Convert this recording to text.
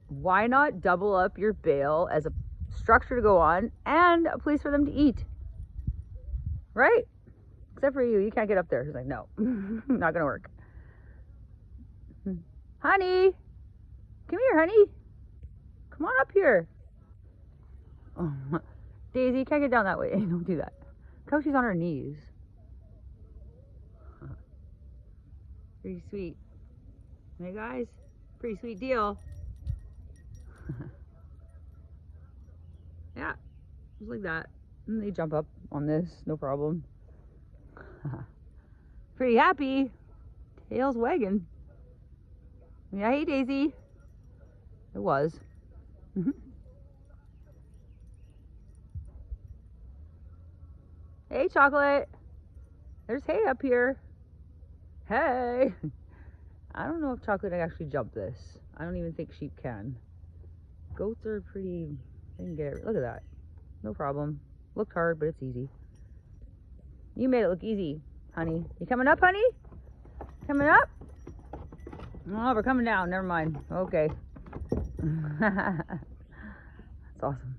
Why not double up your bale as a structure to go on and a place for them to eat? Right? Except for you. You can't get up there. He's like, no, not going to work. Honey, come here, honey. Come on up here. Oh, Daisy, you can't get down that way. Don't do that. Look how she's on her knees. Pretty sweet. Hey guys, pretty sweet deal. Yeah, just like that. And they jump up on this, no problem. Pretty happy. Tail's wagging. Yeah, hey Daisy. It was. Hey Chocolate. There's hay up here. Hey. I don't know if Chocolate can actually jump this. I don't even think sheep can. Goats are pretty, they can get it. Look at that. No problem. Looked hard, but it's easy. You made it look easy, honey. You coming up, honey? Coming up? Oh, we're coming down. Never mind. Okay. That's awesome.